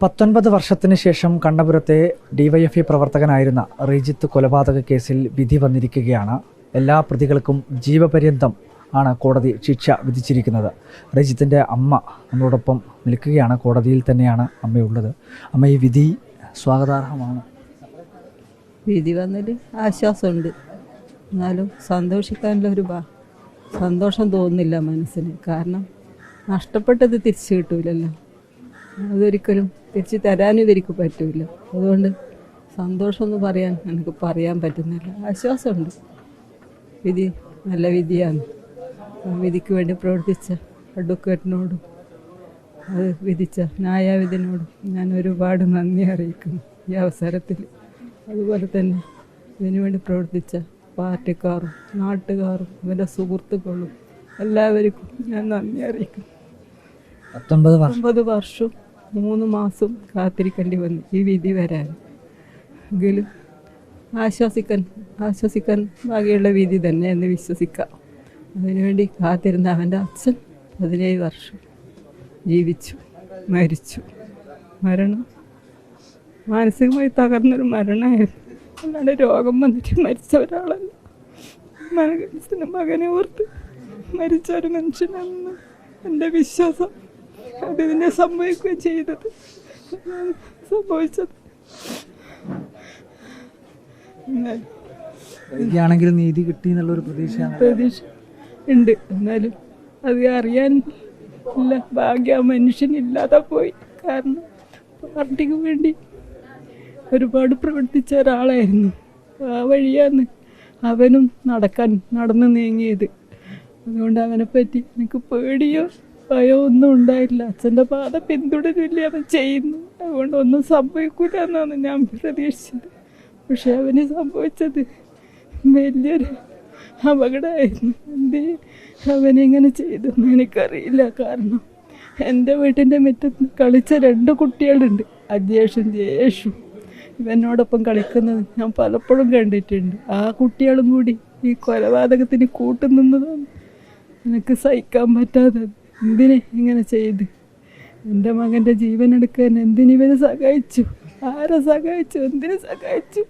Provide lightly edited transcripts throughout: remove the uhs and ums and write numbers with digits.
19 വർഷത്തിന് ശേഷം കണ്ണപുരത്തെ ഡിവൈഎഫ്ഐ പ്രവർത്തകനായിരുന്ന റിജിത്ത് കൊലപാതക കേസിൽ വിധി വന്നിരിക്കുകയാണ്. എല്ലാ പ്രതികൾക്കും ജീവപര്യന്തം ആണ് കോടതി ശിക്ഷ വിധിച്ചിരിക്കുന്നത്. റിജിത്തിൻ്റെ അമ്മ നമ്മളോടൊപ്പം നിൽക്കുകയാണ്. കോടതിയിൽ തന്നെയാണ് അമ്മയുള്ളത്. അമ്മ, ഈ വിധി സ്വാഗതാർഹമാണ്. വിധി വന്നതിൽ ആശ്വാസമുണ്ട്. എന്നാലും സന്തോഷിക്കാനുള്ളൊരു സന്തോഷം തോന്നുന്നില്ല മനസ്സിന്. കാരണം നഷ്ടപ്പെട്ടത് തിരിച്ചു കിട്ടൂലല്ലോ. അതൊരിക്കലും തിരിച്ചു തരാനും ഇവർക്ക് പറ്റൂല. അതുകൊണ്ട് സന്തോഷമൊന്നും എനിക്ക് പറയാൻ പറ്റുന്നില്ല. ആശ്വാസമുണ്ട്. വിധി നല്ല വിധിയാണ്. വിധിക്ക് വേണ്ടി പ്രവർത്തിച്ച അഡ്വക്കേറ്റിനോടും അത് വിധിച്ച ന്യായാവിധിനോടും ഞാൻ ഒരുപാട് നന്ദി അറിയിക്കുന്നു ഈ അവസരത്തിൽ. അതുപോലെ തന്നെ ഇതിനു വേണ്ടി പ്രവർത്തിച്ച പാർട്ടിക്കാരും നാട്ടുകാരും ഇവരുടെ സുഹൃത്തുക്കളും എല്ലാവർക്കും ഞാൻ നന്ദി അറിയിക്കുന്നു. 19 വർഷം 3 മാസം കാത്തിരിക്കേണ്ടി വന്നു ഈ വിധി വരാൻ. എങ്കിലും ആശ്വസിക്കാൻ ഭാഗ്യമുള്ള വിധി തന്നെ എന്ന് വിശ്വസിക്കാം. അതിനുവേണ്ടി കാത്തിരുന്ന അവൻ്റെ അച്ഛൻ 17 വർഷം ജീവിച്ചു, മരിച്ചു. മരണം മാനസികമായി തകർന്നൊരു മരണമായിരുന്നു. അല്ലാണ്ട് രോഗം വന്നിട്ട് മരിച്ച ഒരാളല്ല. മനസ്സിന് മകനെ ഓർത്ത് മരിച്ച ഒരു മനുഷ്യനെന്ന് എൻ്റെ വിശ്വാസം. അതിനെ സംഭവിക്കുകയും ചെയ്തത് സംഭവിച്ചത്. ആണെങ്കിലും നീതി കിട്ടി എന്നുള്ളൊരു പ്രതീക്ഷ ഉണ്ട്. എന്നാലും അത് അറിയാൻ ഇല്ല ഭാഗ്യ മനുഷ്യനില്ലാതെ പോയി. കാരണം പാർട്ടിക്ക് വേണ്ടി ഒരുപാട് പ്രവർത്തിച്ച ഒരാളായിരുന്നു. ആ വഴിയാണ് അവനും നടന്നു നീങ്ങിയത്. അതുകൊണ്ട് അവനെപ്പറ്റി എനിക്ക് പേടിയോ ഭയോ ഒന്നും ഉണ്ടായില്ല. അച്ഛൻ്റെ പാത പിന്തുടരില്ല അവൻ ചെയ്യുന്നു. അതുകൊണ്ട് ഒന്നും സംഭവിക്കില്ല എന്നാണ് ഞാൻ പ്രതീക്ഷിച്ചത്. പക്ഷെ അവന് സംഭവിച്ചത് വലിയൊരു അപകടമായിരുന്നു. അവനെങ്ങനെ ചെയ്തെന്ന് എനിക്കറിയില്ല. കാരണം എൻ്റെ വീട്ടിൻ്റെ മുറ്റത്ത് കളിച്ച 2 കുട്ടികളുണ്ട്. അജേഷും ജയേഷും. ഇവനോടൊപ്പം കളിക്കുന്നത് ഞാൻ പലപ്പോഴും കണ്ടിട്ടുണ്ട്. ആ കുട്ടികളും കൂടി ഈ കൊലപാതകത്തിന് കൂട്ടുനിന്നതാണ് എനിക്ക് സഹിക്കാൻ പറ്റാതെ. എന്തിനെ ഇങ്ങനെ ചെയ്ത്? എൻ്റെ മകൻ്റെ ജീവൻ എടുക്കാൻ എന്തിനിവരെ സഹായിച്ചു? ആരെ സഹായിച്ചു? എന്തിനെ സഹായിച്ചു?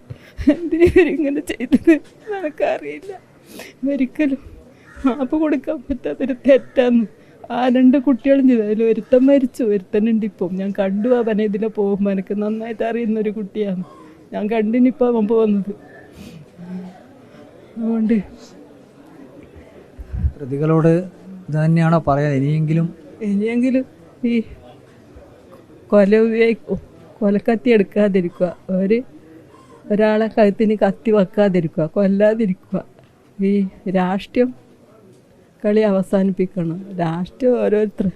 എന്തിനിവരിങ്ങനെ ചെയ്തത് എനിക്കറിയില്ല. ഒരിക്കലും മാപ്പ് കൊടുക്കാൻ പറ്റാത്തൊരു തെറ്റാന്ന് ആ 2 കുട്ടികളും ചെയ്തു. അതിൽ ഒരുത്തൻ മരിച്ചു, ഒരുത്തനുണ്ട് ഇപ്പം. ഞാൻ കണ്ടു അവനെ ഇതിലെ പോകുമ്പോൾ. എനിക്ക് നന്നായിട്ട് അറിയുന്നൊരു കുട്ടിയാണ്. ഞാൻ കണ്ടിനിപ്പോൾ അവൻ പോകുന്നത്. അതുകൊണ്ട് പ്രതികളോട് ഇത് തന്നെയാണോ പറയാൻ? ഇനിയെങ്കിലും ഈ കൊലക്കത്തി എടുക്കാതിരിക്കുക, ഒരാളെ കഴുത്തിന് കത്തി വെക്കാതിരിക്കുക, കൊല്ലാതിരിക്കുക. ഈ രാഷ്ട്രീയം കളി അവസാനിപ്പിക്കണം. രാഷ്ട്രീയം ഓരോരുത്തർ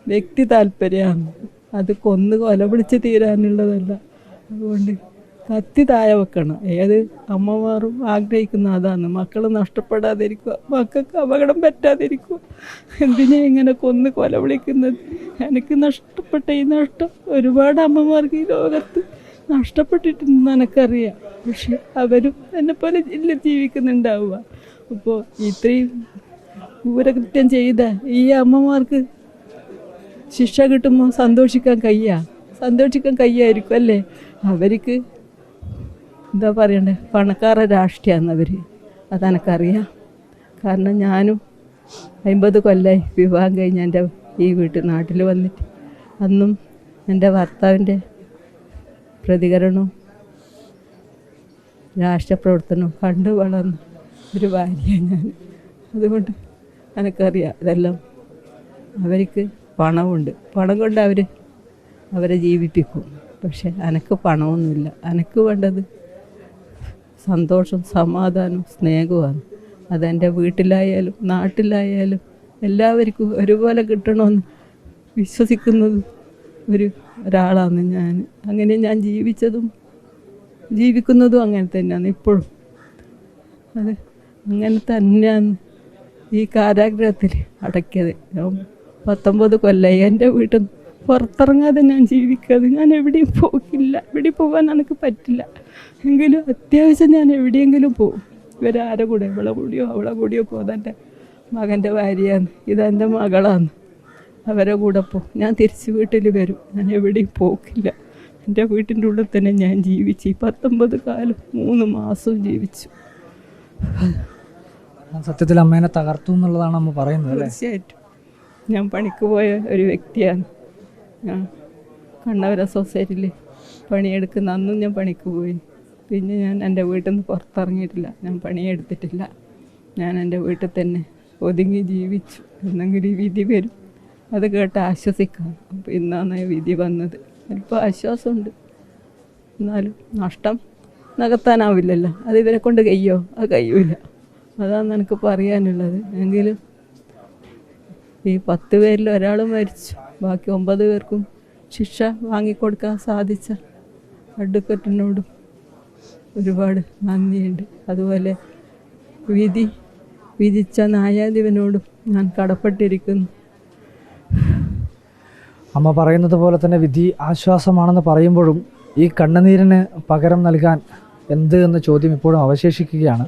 വ്യക്തി താല്പര്യമാണ്. അത് കൊല പിടിച്ച് തീരാനുള്ളതല്ല. അതുകൊണ്ട് കത്തി താഴെ വെക്കണം. ഏത് അമ്മമാരും ആഗ്രഹിക്കുന്ന അതാണ്. മക്കൾ നഷ്ടപ്പെടാതിരിക്കുക, മക്കൾക്ക് അപകടം പറ്റാതിരിക്കുക. എന്തിനാ ഇങ്ങനെ കൊല വിളിക്കുന്നത്? എനിക്ക് നഷ്ടപ്പെട്ട ഈ നഷ്ടം ഒരുപാട് അമ്മമാർക്ക് ഈ ലോകത്ത് നഷ്ടപ്പെട്ടിട്ടുണ്ടെന്ന് എനിക്കറിയാം. പക്ഷെ അവരും എന്നെപ്പോലെ ഇല്ല ജീവിക്കുന്നുണ്ടാവുക. അപ്പോൾ ഇത്രയും ക്രൂരകൃത്യം ചെയ്ത ഈ അമ്മമാർക്ക് ശിക്ഷ കിട്ടുമ്പോൾ സന്തോഷിക്കാൻ കഴിയായിരിക്കും അല്ലേ? അവർക്ക് എന്താ പറയണ്ടേ, പണക്കാര രാഷ്ട്രീയമാണ് അവർ. അതെനിക്കറിയാം. കാരണം ഞാനും 50 കൊല്ലമായി വിവാഹം കഴിഞ്ഞ് എൻ്റെ ഈ നാട്ടിൽ വന്നിട്ട്. അന്നും എൻ്റെ ഭർത്താവിൻ്റെ പ്രതികരണവും രാഷ്ട്രീയ പ്രവർത്തനവും കണ്ടു വളർന്ന ഒരു ഭാര്യയാണ് ഞാൻ. അതുകൊണ്ട് എനിക്കറിയാം ഇതെല്ലാം. അവർക്ക് പണമുണ്ട്, പണം കൊണ്ട് അവരെ ജീവിപ്പിക്കും. പക്ഷെ എനിക്ക് പണമൊന്നുമില്ല. എനിക്ക് വേണ്ടത് സന്തോഷം, സമാധാനം, സ്നേഹമാണ്. അതെൻ്റെ വീട്ടിലായാലും നാട്ടിലായാലും എല്ലാവർക്കും ഒരുപോലെ കിട്ടണമെന്ന് വിശ്വസിക്കുന്നത് ഒരാളാണ് ഞാൻ. അങ്ങനെ ഞാൻ ജീവിക്കുന്നതും അങ്ങനെ തന്നെയാണ് ഇപ്പോഴും. അത് അങ്ങനെ തന്നെയാണ് ഈ കാരാഗ്രഹത്തിൽ അടയ്ക്കത്. 19 കൊല്ലമായി എൻ്റെ വീട്ടിൽ പുറത്തിറങ്ങാതെ ഞാൻ ജീവിക്കാതെ. ഞാൻ എവിടെയും പോകില്ല. എവിടെയും പോകാൻ എനിക്ക് പറ്റില്ല. എങ്കിലും അത്യാവശ്യം ഞാൻ എവിടെയെങ്കിലും പോകും. ഇവരാരെ കൂടെ, അവളെ കൂടിയോ പോകാൻ. എൻ്റെ മകൻ്റെ ഭാര്യയാണ്, ഇതെൻ്റെ മകളാണ്. അവരെ കൂടെ ഞാൻ തിരിച്ച് വീട്ടിൽ വരും. ഞാൻ എവിടെയും പോക്കില്ല. എൻ്റെ വീട്ടിൻ്റെ ഉള്ളിൽ തന്നെ ഞാൻ ജീവിച്ചു. 19 കാലം 3 മാസവും ജീവിച്ചു. സത്യത്തിൽ അമ്മേനെ തകർത്തു എന്നുള്ളതാണ് അമ്മ പറയുന്നത് അല്ലേ? തീർച്ചയായിട്ടും. ഞാൻ പണിക്ക് പോയ ഒരു വ്യക്തിയാണ്. ഞാൻ കണ്ണവര സൊസൈറ്റിയിൽ പണിയെടുക്കുന്ന അന്നും ഞാൻ പണിക്ക് പോയി. പിന്നെ ഞാൻ എൻ്റെ വീട്ടിൽ നിന്ന് പുറത്തിറങ്ങിയിട്ടില്ല. ഞാൻ പണിയെടുത്തിട്ടില്ല. ഞാൻ എൻ്റെ വീട്ടിൽ തന്നെ ഒതുങ്ങി ജീവിച്ചു. എന്നെങ്കിലും ഈ വിധി വരും, അത് കേട്ട് ആശ്വസിക്കാം. അപ്പോൾ ഇന്നാണ് വിധി വന്നത്. ഇപ്പോൾ ആശ്വാസമുണ്ട്. എന്നാലും നഷ്ടം നികത്താനാവില്ലല്ലോ. അത് ഇവരെ കൊണ്ട് കഴിയോ? അത് കഴിയൂല. അതാണ് എനിക്ക് പറയാനുള്ളത്. എങ്കിലും ഈ 10 പേരിൽ ഒരാൾ മരിച്ചു. ബാക്കി 9 പേർക്കും ശിക്ഷ വാങ്ങിക്കൊടുക്കാൻ സാധിച്ച അഡ്വക്കറ്റിനോടും ഒരുപാട് നന്ദിയുണ്ട്. അതുപോലെ വിധിച്ച ന്യായാധിപനോടും ഞാൻ കടപ്പെട്ടിരിക്കുന്നു. അമ്മ പറയുന്നത് പോലെ തന്നെ വിധി ആശ്വാസമാണെന്ന് പറയുമ്പോഴും ഈ കണ്ണുനീരിന് പകരം നൽകാൻ എന്ത് എന്ന ചോദ്യം ഇപ്പോഴും അവശേഷിക്കുകയാണ്.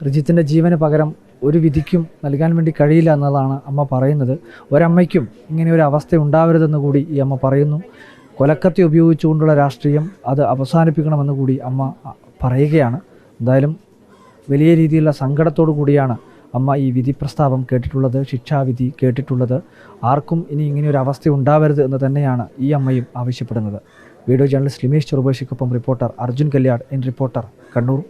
റിജിത്തിൻ്റെ ജീവന് പകരം ഒരു വിധിക്കും നൽകാൻ വേണ്ടി കഴിയില്ല എന്നതാണ് അമ്മ പറയുന്നത്. ഒരമ്മയ്ക്കും ഇങ്ങനെ ഒരു അവസ്ഥ ഉണ്ടാവരുതെന്ന് കൂടി ഈ അമ്മ പറയുന്നു. കൊലക്കത്തി ഉപയോഗിച്ചുകൊണ്ടുള്ള രാഷ്ട്രീയം അത് അവസാനിപ്പിക്കണമെന്ന് കൂടി അമ്മ പറയുകയാണ്. എന്തായാലും വലിയ രീതിയിലുള്ള സങ്കടത്തോടു കൂടിയാണ് അമ്മ ഈ വിധി പ്രസ്താവം കേട്ടിട്ടുള്ളത്, ശിക്ഷാവിധി കേട്ടിട്ടുള്ളത്. ആർക്കും ഇനി ഇങ്ങനെയൊരു അവസ്ഥ ഉണ്ടാവരുത് എന്ന് തന്നെയാണ് ഈ അമ്മയും ആവശ്യപ്പെടുന്നത്. വീഡിയോ ജേർണലിസ്റ്റ് ലിമേഷ് ചെറുബേശിക്കൊപ്പം reporter Arjun Kalyad, in reporter, Kannur.